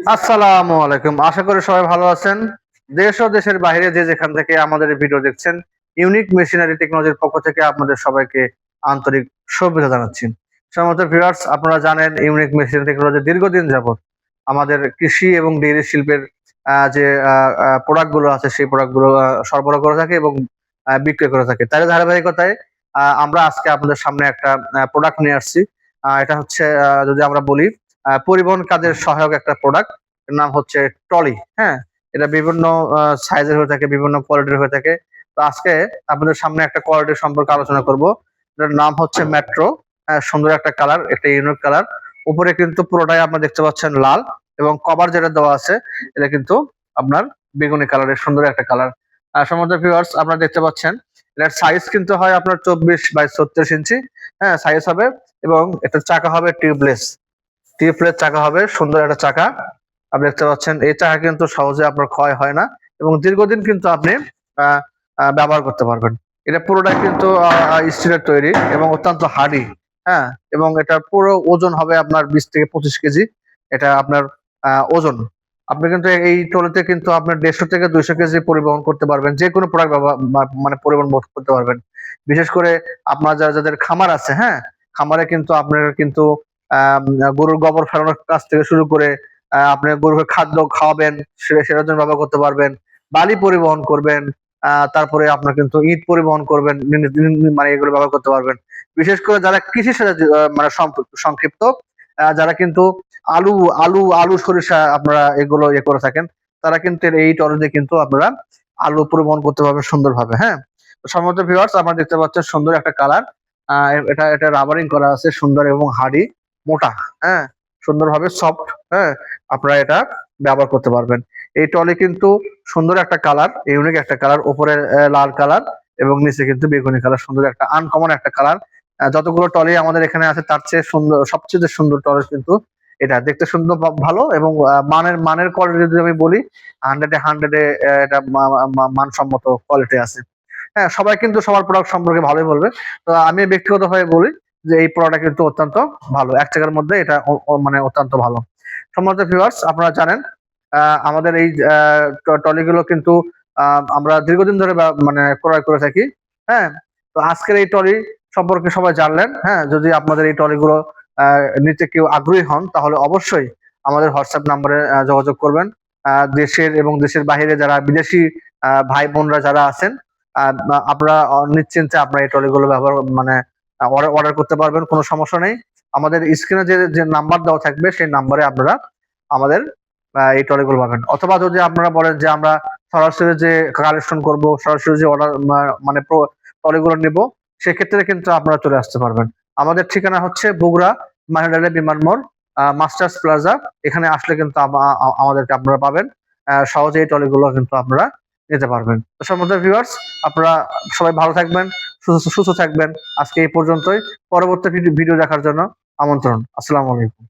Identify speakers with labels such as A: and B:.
A: আসসালামু আলাইকুম। আশা করি সবাই ভালো আছেন। দেশ ও দেশের বাইরে যে যেখান থেকে আমাদের এই ভিডিও দেখছেন, ইউনিক মেশিনারি টেকনোলজির পক্ষ থেকে আপনাদের সবাইকে আন্তরিক শুভেচ্ছা জানাচ্ছি। সম্মানিত ভিউয়ার্স, আপনারা জানেন ইউনিক মেশিনারি টেকনোলজি দীর্ঘদিন যাবৎ আমাদের কৃষি এবং ডেইরি শিল্পের যে প্রোডাক্ট গুলো আছে সেই প্রোডাক্ট গুলো সরবরাহ করে থাকে এবং বিক্রয় করে থাকে। তার ধারাবাহিকতায় আমরা আজকে আপনাদের সামনে একটা প্রোডাক্ট নিয়ে আসছি। এটা হচ্ছে যদি আমরা বলি পরিবহন কাজের সহায়ক একটা প্রোডাক্ট। এর নাম হচ্ছে ট্রলি। হ্যাঁ, এটা বিভিন্ন সাইজের হয়ে থাকে, বিভিন্ন কোয়ালিটির হয়ে থাকে। তো আজকে আপনাদের সামনে একটা কোয়ালিটি সম্পর্কে আলোচনা করব। এটার নাম হচ্ছে মেট্রো। সুন্দর একটা কালার, একটা ইউনিক কালার। উপরে কিন্তু পুরোটাই আপনারা দেখতে পাচ্ছেন লাল, এবং কভার যেটা দেওয়া আছে এটা কিন্তু আপনার বেগুনি কালারের সুন্দর একটা কালার। সম্মানিত ভিউয়ার্স, আপনারা দেখতে পাচ্ছেন এটার সাইজ কিন্তু হয় আপনার 24 বাই 36 ইঞ্চি। হ্যাঁ, সাইজ হবে। এবং এটার চাকা হবে টিউবলেস চাকা হবে, সুন্দর একটা চাকা। আপনি দেখতে পাচ্ছেন এই চাকা কিন্তু সহজে আপনার ক্ষয় হয় না, এবং দীর্ঘদিন কিন্তু আপনি আহ, ব্যবহার করতে পারবেন। এটা পুরোটাই কিন্তু স্টিলের তৈরি এবং অত্যন্ত হার্ডি। হ্যাঁ, এবং এটা পুরো ওজন হবে আপনার 20 থেকে 25 কেজি। এটা আপনার ওজন। আপনি কিন্তু এই ট্রলিতে কিন্তু আপনার 150 থেকে 200 কেজি পরিবহন করতে পারবেন, যে কোনো প্রোডাক্ট মানে পরিবহন করতে পারবেন। বিশেষ করে আপনার যাদের খামার আছে, হ্যাঁ, খামারে কিন্তু আপনার কিন্তু আহ গরুর গোবর ফেলানোর কাছ থেকে শুরু করে আপনি গরুকে খাদ্য খাওয়াবেন, সেটার জন্য ব্যবহার করতে পারবেন। বালি পরিবহন করবেন, তারপরে আপনার কিন্তু ইট পরিবহন করবেন, মানে এগুলো ব্যবহার করতে পারবেন। বিশেষ করে যারা কৃষির সাথে মানে সংক্ষিপ্ত, যারা কিন্তু আলু আলু আলু সরিষা আপনারা এগুলো করে থাকেন, তারা কিন্তু এই টরজে কিন্তু আপনারা আলু পরিবহন করতে পারবেন সুন্দরভাবে। হ্যাঁ, সম্ভবত ভিউয়ার্স, আপনারা দেখতে পাচ্ছেন সুন্দর একটা কালার। এটা এটা রাবারিং করা আছে, সুন্দর এবং হার্ডি, মোটা। হ্যাঁ, সুন্দরভাবে সফট। হ্যাঁ, আপনারা এটা ব্যবহার করতে পারবেন। এই টলি কিন্তু সুন্দর একটা কালার, ইউনিক একটা কালার। উপরে লাল কালার এবং নিচে কিন্তু বেগুনি কালার, সুন্দর একটা আনকমন একটা কালার। যতগুলো টলি আমাদের এখানে আছে তার চেয়ে সুন্দর, সবচেয়ে সুন্দর টলি কিন্তু এটা। দেখতে সুন্দর, ভালো, এবং মানের কোয়ালিটি যদি আমি বলি, 100-এ এটা মানসম্মত কোয়ালিটি আছে। হ্যাঁ, সবাই কিন্তু সবার প্রোডাক্ট সম্পর্কে ভালোই বলবে। তো আমি ব্যক্তিগতভাবে বলি যে এই প্রোডাক্ট কিন্তু অত্যন্ত ভালো। এক টাকার মধ্যে এটা মানে অত্যন্ত ভালো। সম্মানিত ভিউয়ার্স, আপনারা জানেন আমাদের এই ট্রলিগুলো কিন্তু আমরা দীর্ঘদিন ধরে মানে ক্রয় করে থাকি। হ্যাঁ, তো আজকের এই ট্রলি সম্পর্কে সবাই জানলেন। হ্যাঁ, যদি আপনাদের এই ট্রলিগুলো নিতে কেউ আগ্রহী হন, তাহলে অবশ্যই আমাদের হোয়াটসঅ্যাপ নাম্বারে যোগাযোগ করবেন। দেশের এবং দেশের বাইরে যারা বিদেশি ভাই বোনরা যারা আছেন, আপনারা নিশ্চিন্তে আপনারা এই ট্রলিগুলো ব্যবহার মানে অর্ডার করতে পারবেন, কোনো সমস্যা নেই। আমাদের স্ক্রিনে যে নাম্বার দেওয়া থাকবে সেই নাম্বারে আপনারা আমাদের এই ট্রলিগুলো পাবেন। অথবা যদি আপনারা বলেন যে আমরা সরাসরি যে কালেকশন করব, সরাসরি যে অর্ডার মানে ট্রলিগুলো নেব, সেক্ষেত্রে কিন্তু আপনারা চলে আসতে পারবেন। আমাদের ঠিকানা হচ্ছে বগুড়া মাহেন্দ্রা বিমান মোড়, মাস্টার্স প্লাজা। এখানে আসলে কিন্তু আমাদেরকে আপনারা পাবেন। সহজে এই ট্রলিগুলো কিন্তু আপনারা নিতে পারবেন। তো সম্মানিত ভিউয়ার্স, আপনারা সবাই ভালো থাকবেন, সুস্থ থাকবেন। আজকে এই পর্যন্তই। পরবর্তী ভিডিও দেখার জন্য আমন্ত্রণ। আসসালামু আলাইকুম।